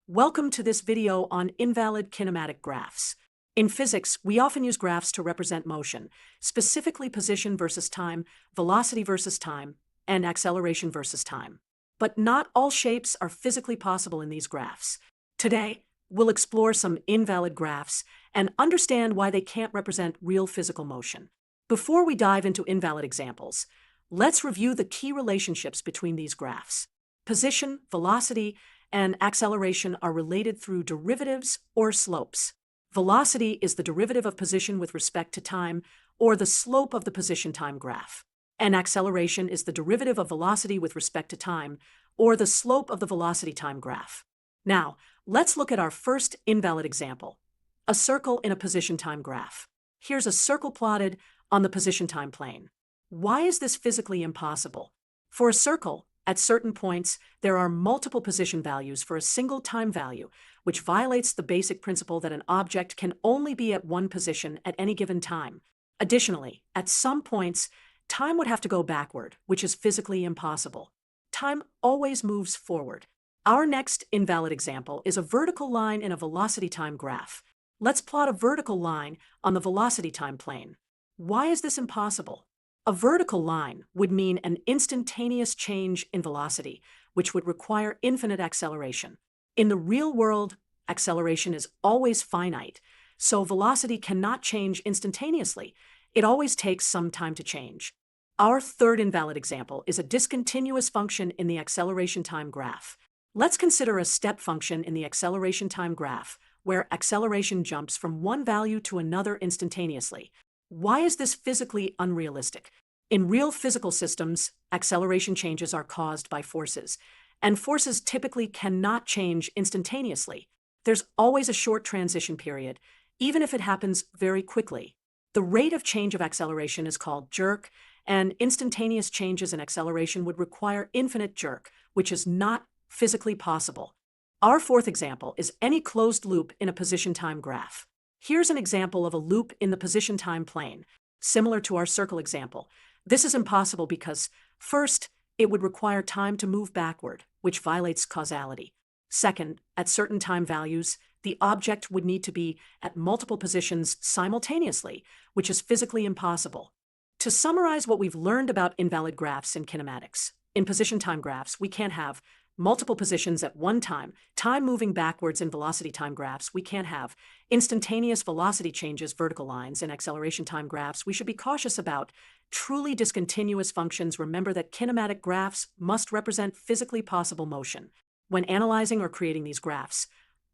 Welcome to this video on invalid kinematic graphs. In physics, we often use graphs to represent motion, specifically position versus time, velocity versus time, and acceleration versus time. But not all shapes are physically possible in these graphs. Today, we'll explore some invalid graphs and understand why they can't represent real physical motion. Before we dive into invalid examples, let's review the key relationships between these graphs. Position, velocity, and acceleration are related through derivatives or slopes. Velocity is the derivative of position with respect to time, or the slope of the position-time graph. And acceleration is the derivative of velocity with respect to time, or the slope of the velocity-time graph. Now, let's look at our first invalid example, a circle in a position-time graph. Here's a circle plotted on the position-time plane. Why is this physically impossible? For a circle, at certain points, there are multiple position values for a single time value, which violates the basic principle that an object can only be at one position at any given time. Additionally, at some points, time would have to go backward, which is physically impossible. Time always moves forward. Our next invalid example is a vertical line in a velocity-time graph. Let's plot a vertical line on the velocity-time plane. Why is this impossible? A vertical line would mean an instantaneous change in velocity, which would require infinite acceleration. In the real world, acceleration is always finite, so velocity cannot change instantaneously. It always takes some time to change. Our third invalid example is a discontinuous function in the acceleration time graph. Let's consider a step function in the acceleration time graph, where acceleration jumps from one value to another instantaneously. Why is this physically unrealistic? In real physical systems, acceleration changes are caused by forces, and forces typically cannot change instantaneously. There's always a short transition period, even if it happens very quickly. The rate of change of acceleration is called jerk, and instantaneous changes in acceleration would require infinite jerk, which is not physically possible. Our fourth example is any closed loop in a position-time graph. Here's an example of a loop in the position-time plane. Similar to our circle example, this is impossible because, first, it would require time to move backward, which violates causality. Second, at certain time values, the object would need to be at multiple positions simultaneously, which is physically impossible. To summarize what we've learned about invalid graphs in kinematics, in position-time graphs, we can't have multiple positions at one time, time moving backwards in velocity-time graphs, we can't have instantaneous velocity changes, vertical lines, in acceleration-time graphs. We should be cautious about truly discontinuous functions. Remember that kinematic graphs must represent physically possible motion. When analyzing or creating these graphs,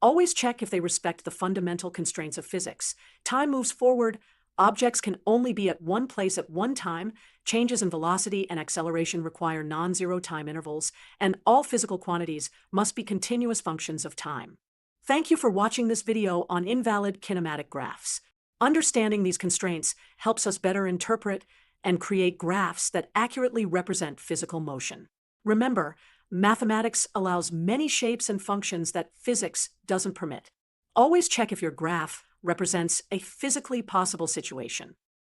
always check if they respect the fundamental constraints of physics. Time moves forward. Objects can only be at one place at one time, changes in velocity and acceleration require non-zero time intervals, and all physical quantities must be continuous functions of time. Thank you for watching this video on invalid kinematic graphs. Understanding these constraints helps us better interpret and create graphs that accurately represent physical motion. Remember, mathematics allows many shapes and functions that physics doesn't permit. Always check if your graph represents a physically possible situation.